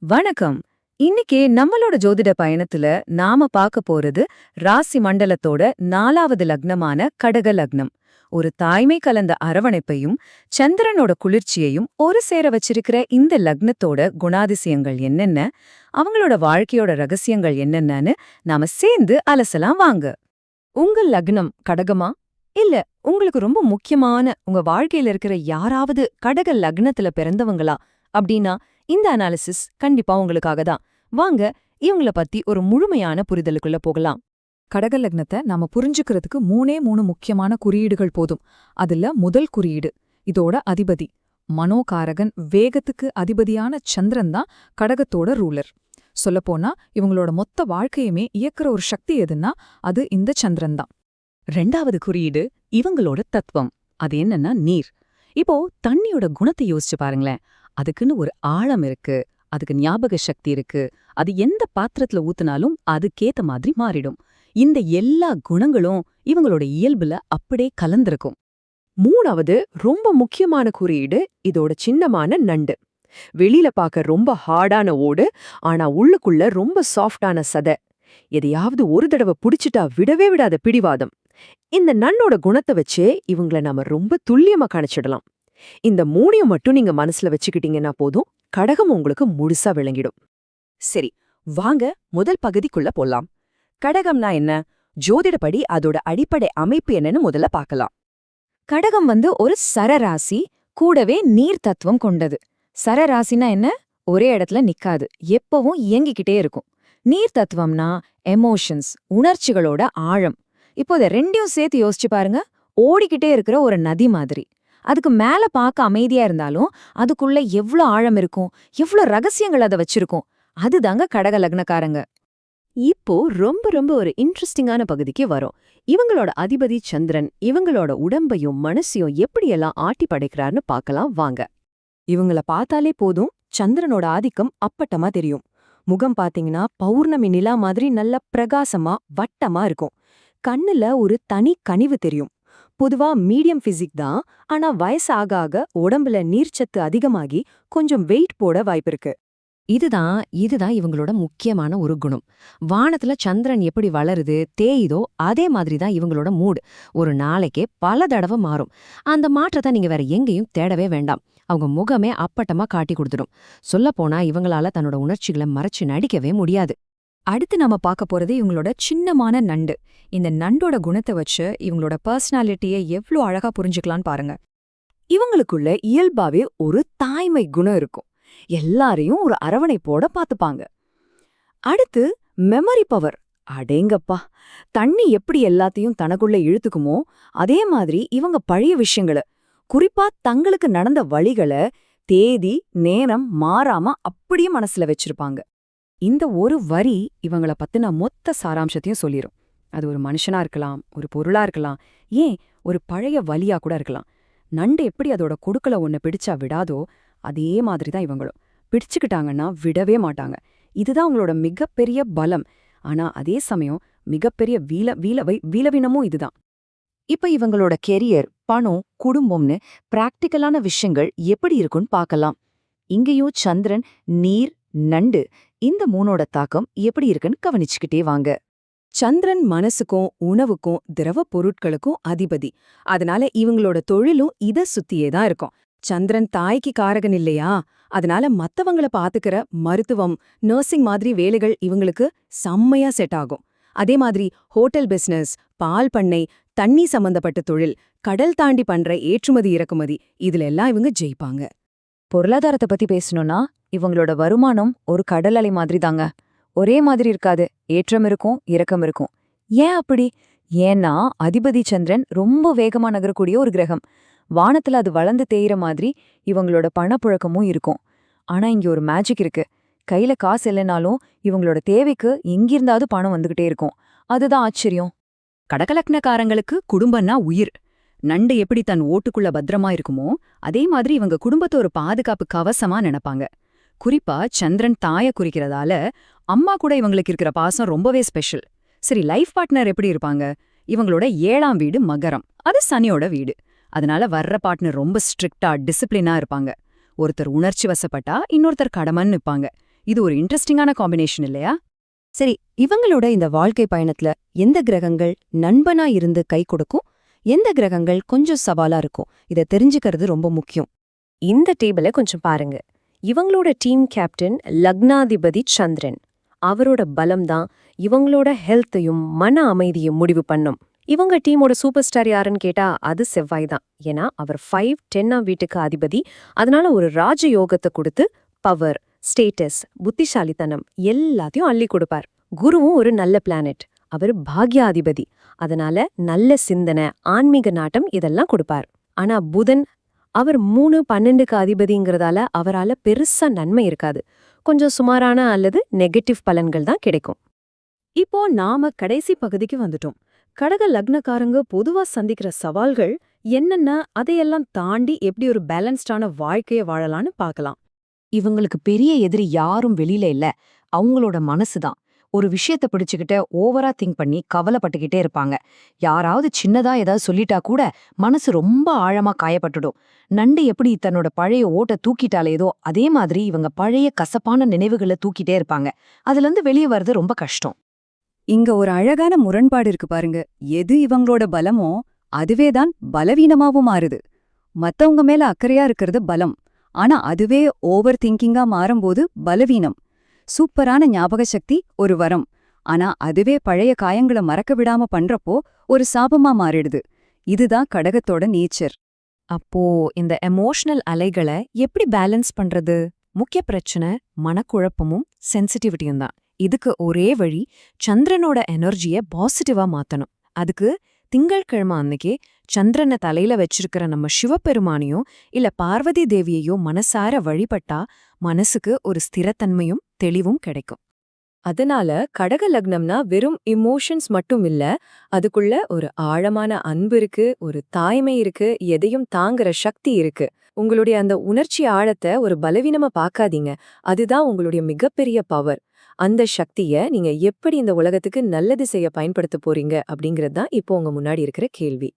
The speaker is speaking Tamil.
வணக்கம். இன்னைக்கு நம்மளோட ஜோதிட பயணத்துல நாம பார்க்க போறது ராசி மண்டலத்தோட 4வது லக்னமான கடக லக்னம். ஒரு தாய்மை கலந்த அரவணைப்பையும் சந்திரனோட குளிர்ச்சியையும் ஒரு சேர வச்சிருக்கிற இந்த லக்னத்தோட குணாதிசயங்கள் என்னென்ன, அவங்களோட வாழ்க்கையோட ரகசியங்கள் என்னென்னன்னு நாம சேர்ந்து அலசலாம் வாங்க. உங்க லக்னம் கடகமா? இல்ல உங்களுக்கு ரொம்ப முக்கியமான உங்க வாழ்க்கையில இருக்கிற யாராவது கடக லக்னத்துல பிறந்தவங்களா அப்படின்னா இந்த அனாலிசிஸ் கண்டிப்பா உங்களுக்காக தான். வாங்க இவங்கள பத்தி ஒரு முழுமையான புரிதலுக்குள்ள போகலாம். கடக லக்னத்தை நாம புரிஞ்சுக்கிறதுக்கு மூணு முக்கியமான குறியீடுகள் போதும். அதுல முதல் குறியீடு இதோட அதிபதி மனோகாரகன், வேகத்துக்கு அதிபதியான சந்திரன் தான் கடகத்தோட ரூலர். சொல்லப்போனா இவங்களோட மொத்த வாழ்க்கையுமே இயக்குற ஒரு சக்தி எதுன்னா அது இந்த சந்திரன் தான். ரெண்டாவது குறியீடு இவங்களோட தத்துவம். அது என்னன்னா நீர். இப்போ தண்ணியோட குணத்தை யோசிச்சு பாருங்களேன். அதுக்குன்னு ஒரு ஆழம் இருக்கு, அதுக்கு ஞாபக சக்தி இருக்கு, அது எந்த பாத்திரத்துல ஊத்துனாலும் அதுக்கேத்த மாதிரி மாறிடும். இந்த எல்லா குணங்களும் இவங்களோட இயல்புல அப்படியே கலந்திருக்கும். மூணாவது ரொம்ப முக்கியமான குறியீடு இதோட சின்னமான நண்டு. வெளியில பார்க்க ரொம்ப ஹார்டான ஓடு, ஆனா உள்ளுக்குள்ள ரொம்ப சாஃப்டான சதை. எதையாவது ஒரு தடவை புடிச்சிட்டா விடவே விடாத பிடிவாதம். இந்த நண்டோட குணத்தை வச்சே இவங்கள நாம ரொம்ப துல்லியமா கணிச்சிடலாம். இந்த மூணையும் மட்டும் நீங்க மனசுல வச்சுக்கிட்டீங்கன்னா போதும், கடகம் உங்களுக்கு முழுசா விளங்கிடும். சரி, வாங்க முதல் பகுதிக்குள்ள போலாம். கடகம்னா என்ன? ஜோதிடப்படி அதோட அடிப்படை அமைப்பு என்னன்னு முதல்ல பார்க்கலாம். கடகம் ஒரு சரராசி, கூடவே நீர் தத்துவம் கொண்டது. சரராசினா என்ன? ஒரே இடத்துல நிக்காது, எப்பவும் இயங்கிக்கிட்டே இருக்கும். நீர் தத்துவம்னா எமோஷன்ஸ், உணர்ச்சிகளோட ஆழம். இப்போ இதை ரெண்டையும் சேர்த்து யோசிச்சு பாருங்க. ஓடிக்கிட்டே இருக்கிற ஒரு நதி மாதிரி. அதுக்கு மேல பார்க்க அமைதியா இருந்தாலும் அதுக்குள்ள எவ்ளோ ஆழம் இருக்கும், எவ்ளோ ரகசியங்கள் அதை வச்சிருக்கும். அதுதாங்க கடக லக்னக்காரங்க. இப்போ ரொம்ப ரொம்ப ஒரு இன்ட்ரெஸ்டிங்கான பகுதிக்கு வரும். இவங்களோட அதிபதி சந்திரன் இவங்களோட உடம்பையும் மனசையும் எப்படியெல்லாம் ஆட்டி படைக்கிறார்னு பார்க்கலாம் வாங்க. இவங்கள பார்த்தாலே போதும், சந்திரனோட ஆதிக்கம் அப்பட்டமா தெரியும். முகம் பாத்தீங்கன்னா பௌர்ணமி நிலா மாதிரி நல்ல பிரகாசமா வட்டமா இருக்கும். கண்ணுல ஒரு தனி கனிவு தெரியும். பொதுவா மீடியம் பிசிக் தான், ஆனா வயசு ஆக ஆக உடம்புல நீர்ச்சத்து அதிகமாகி கொஞ்சம் வெயிட் போட வாய்ப்பிருக்கு. இதுதான் இவங்களோட முக்கியமான ஒரு குணம். வானத்துல சந்திரன் எப்படி வளருது தேயுதோ அதே மாதிரி தான் இவங்களோட மூடு. ஒரு நாளைக்கே பல தடவை மாறும். அந்த மாற்றத்தை நீங்க வேற எங்கேயும் தேடவே வேண்டாம். அவங்க முகமே அப்பட்டமா காட்டி கொடுத்துடும். சொல்லப்போனா இவங்களால தன்னோட உணர்ச்சிகளை மறைச்சு நடிக்கவே முடியாது. அடுத்து நாம பார்க்க போறது இவங்களோட சின்னமான நண்டு. இந்த நண்டோட குணத்தை வச்சு இவங்களோட பர்சனாலிட்டியை எவ்ளோ அழகா புரிஞ்சுக்கலான்னு பாருங்க. இவங்களுக்குள்ள இயல்பாவே ஒரு தாய்மை குணம் இருக்கும். எல்லாரையும் ஒரு அரவணைப்போட பாத்துப்பாங்க. அடுத்து மெமரி பவர். அடேங்கப்பா, தண்ணி எப்படி எல்லாத்தையும் தனக்குள்ள இழுத்துக்குமோ அதே மாதிரி இவங்க பழைய விஷயங்களை, குறிப்பா தங்களுக்கு நடந்த வழிகளை தேதி நேரம் மாறாம அப்படியே மனசுல வச்சிருப்பாங்க. இந்த ஒரு வரி இவங்கள பத்தின மொத்த சாராம்சத்தையும் சொல்லிரும். அது ஒரு மனுஷனா இருக்கலாம், ஒரு பொருளா இருக்கலாம், ஏன் ஒரு பழைய வலியா கூட இருக்கலாம். நண்டு எப்படி அதோட கொடுக்கல ஒன்ன பிடிச்சா விடாதோ அதே மாதிரி தான் இவங்களும். பிடிச்சுக்கிட்டாங்கன்னா விடவே மாட்டாங்க. இதுதான் அவங்களோட மிகப்பெரிய பலம். ஆனா அதே சமயம் மிகப்பெரிய வீலவீனமும் இதுதான். இப்ப இவங்களோட கெரியர், பணம், குடும்பம்னு பிராக்டிக்கலான விஷயங்கள் எப்படி இருக்குன்னு பார்க்கலாம். இங்கேயும் சந்திரன், நீர், நண்டு இந்த மூணோட தாக்கம் எப்படி இருக்குன்னு கவனிச்சுக்கிட்டே வாங்க. சந்திரன் மனசுக்கும் உணவுக்கும் திரவ பொருட்களுக்கும் அதிபதி. அதனால இவங்களோட தொழிலும் இத சுத்தியே தான் இருக்கும். சந்திரன் தாய்க்கு காரகன் இல்லையா? அதனால மத்தவங்கள பாத்துக்கிற மருத்துவம், நர்சிங் மாதிரி வேலைகள் இவங்களுக்கு செம்மையா செட் ஆகும். அதே மாதிரி ஹோட்டல் பிசினஸ், பால் பண்ணை, தண்ணி சம்பந்தப்பட்ட தொழில், கடல் தாண்டி பண்ற ஏற்றுமதி இறக்குமதி, இதுல எல்லாம் இவங்க ஜெயிப்பாங்க. பொருளாதாரத்தை பத்தி பேசணும்னா இவங்களோட வருமானம் ஒரு கடல் அலை மாதிரி தாங்க. ஒரே மாதிரி இருக்காது, ஏற்றம் இருக்கும், இறக்கம் இருக்கும். ஏன் அப்படி? ஏன்னா அதிபதி சந்திரன் ரொம்ப வேகமா நகரக்கூடிய ஒரு கிரகம். வானத்துல அது வளர்ந்து தேயிற மாதிரி இவங்களோட பணப்புழக்கமும் இருக்கும். ஆனா இங்க ஒரு மேஜிக் இருக்கு. கையில காசு இல்லைனாலும் இவங்களோட தேவைக்கு எங்கிருந்தாவது பணம் வந்துகிட்டே இருக்கும். அதுதான் ஆச்சரியம். கடகலக்னக்காரங்களுக்கு குடும்பம்னா உயிர். நண்டு எப்படி தன் ஓட்டுக்குள்ள பத்திரமா இருக்குமோ அதே மாதிரி இவங்க குடும்பத்தை ஒரு பாதுகாப்பு கவசமா நினைப்பாங்க. குறிப்பா சந்திரன் தாய குறிக்கிறதால அம்மா கூட இவங்களுக்கு இருக்கிற பாசம் ரொம்பவே ஸ்பெஷல். சரி, லைஃப் பார்ட்னர் எப்படி இருப்பாங்க? இவங்களோட 7ஆம் வீடு மகரம், அது சனியோட வீடு. அதனால வர்ற பார்ட்னர் ரொம்ப ஸ்ட்ரிக்டா டிசிப்ளினா இருப்பாங்க. ஒருத்தர் உணர்ச்சி வசப்பட்டா இன்னொருத்தர் கடமன்னு நிப்பாங்க. இது ஒரு இன்ட்ரெஸ்டிங்கான காம்பினேஷன் இல்லையா? சரி, இவங்களோட இந்த வாழ்க்கை பயணத்துல எந்த கிரகங்கள் நண்பனா இருந்து கை கொடுக்கும், எந்த கிரகங்கள் கொஞ்சம் சவாலா இருக்கும், இதை தெரிஞ்சுக்கிறது ரொம்ப முக்கியம். இந்த டேபிளை கொஞ்சம் பாருங்க. இவங்களோட டீம் கேப்டன் லக்னாதிபதி சந்திரன். அவரோட பலம் தான் இவங்களோட ஹெல்த்தையும் மன அமைதியும் முடிவு பண்ணும். இவங்க டீமோட சூப்பர் ஸ்டார் யாருன்னு கேட்டா அது செவ்வாய் தான். ஏன்னா அவர் 5-10ஆம் வீட்டுக்கு அதிபதி. அதனால ஒரு ராஜயோகத்தை கொடுத்து பவர், ஸ்டேட்டஸ், புத்திசாலித்தனம் எல்லாத்தையும் அள்ளி கொடுப்பார். குருவும் ஒரு நல்ல பிளானட். அவர் பாக்யாதிபதி. அதனால நல்ல சிந்தனை, ஆன்மீக நாட்டம் இதெல்லாம் கொடுப்பார். ஆனா புதன், அவர் 3-12க்கு அதிபதிங்கிறதால அவரால பெருசா நன்மை இருக்காது. கொஞ்சம் சுமாரான அல்லது நெகட்டிவ் பலன்கள் தான் கிடைக்கும். இப்போ நாம கடைசி பகுதிக்கு வந்துட்டோம். கடக லக்னக்காரங்க பொதுவா சந்திக்கிற சவால்கள் என்னென்ன, அதையெல்லாம் தாண்டி எப்படி ஒரு பேலன்ஸ்டான வாழ்க்கைய வாழலான்னு பார்க்கலாம். இவங்களுக்கு பெரிய எதிரி யாரும் வெளியில இல்ல, அவங்களோட மனசுதான். ஒரு விஷயத்த பிடிச்சுக்கிட்ட ஓவரா திங்க் பண்ணி கவலைப்பட்டுக்கிட்டே இருப்பாங்க. யாராவது சின்னதா ஏதாவது சொல்லிட்டா கூட மனசு ரொம்ப ஆழமா காயப்பட்டுடும். நண்டு எப்படி தன்னோட பழைய ஓட்ட தூக்கிட்டாலேதோ அதே மாதிரி இவங்க பழைய கசப்பான நினைவுகளை தூக்கிட்டே இருப்பாங்க. அதுல இருந்து வெளியே வர்றது ரொம்ப கஷ்டம். இங்க ஒரு அழகான முரண்பாடு இருக்கு பாருங்க. எது இவங்களோட பலமோ அதுவேதான் பலவீனமாவும் மாறுது. மத்தவங்க மேல அக்கறையா இருக்கிறது பலம், ஆனா அதுவே ஓவர் திங்கிங்கா மாறும்போது பலவீனம். சூப்பரான ஞாபக சக்தி ஒரு வரம், ஆனா அதுவே பழைய காயங்களை மறக்க விடாம பண்றப்போ ஒரு சாபமா மாறிடுது. இதுதான் கடகத்தோட நேச்சர். அப்போ இந்த எமோஷனல் அலைகளை எப்படி பேலன்ஸ் பண்றது? முக்கிய பிரச்சனை மனக்குழப்பமும் சென்சிட்டிவிட்டியும் தான். இதுக்கு ஒரே வழி சந்திரனோட எனர்ஜியை பாசிட்டிவா மாத்தணும். அதுக்கு திங்கள்கிழமை அன்னைக்கே சந்திரனை தலையில வச்சிருக்கிற நம்ம சிவபெருமானையோ இல்ல பார்வதி தேவியையோ மனசார வழிபட்டா மனசுக்கு ஒரு ஸ்திரத்தன்மையும் தெளிவும் கிடைக்கும். அதனால கடக லக்னம்னா வெறும் இமோஷன்ஸ் மட்டும் இல்ல, அதுக்குள்ள ஒரு ஆழமான அன்பு இருக்கு, ஒரு தாய்மை இருக்கு, எதையும் தாங்குற சக்தி இருக்கு. உங்களுடைய அந்த உணர்ச்சி ஆழத்தை ஒரு பலவீனமா பார்க்காதீங்க. அதுதான் உங்களுடைய மிகப்பெரிய பவர். அந்த சக்திய நீங்க எப்படி இந்த உலகத்துக்கு நல்லது செய்ய பயன்படுத்த போறீங்க அப்படிங்கிறது தான் இப்போ உங்க முன்னாடி இருக்கிற கேள்வி.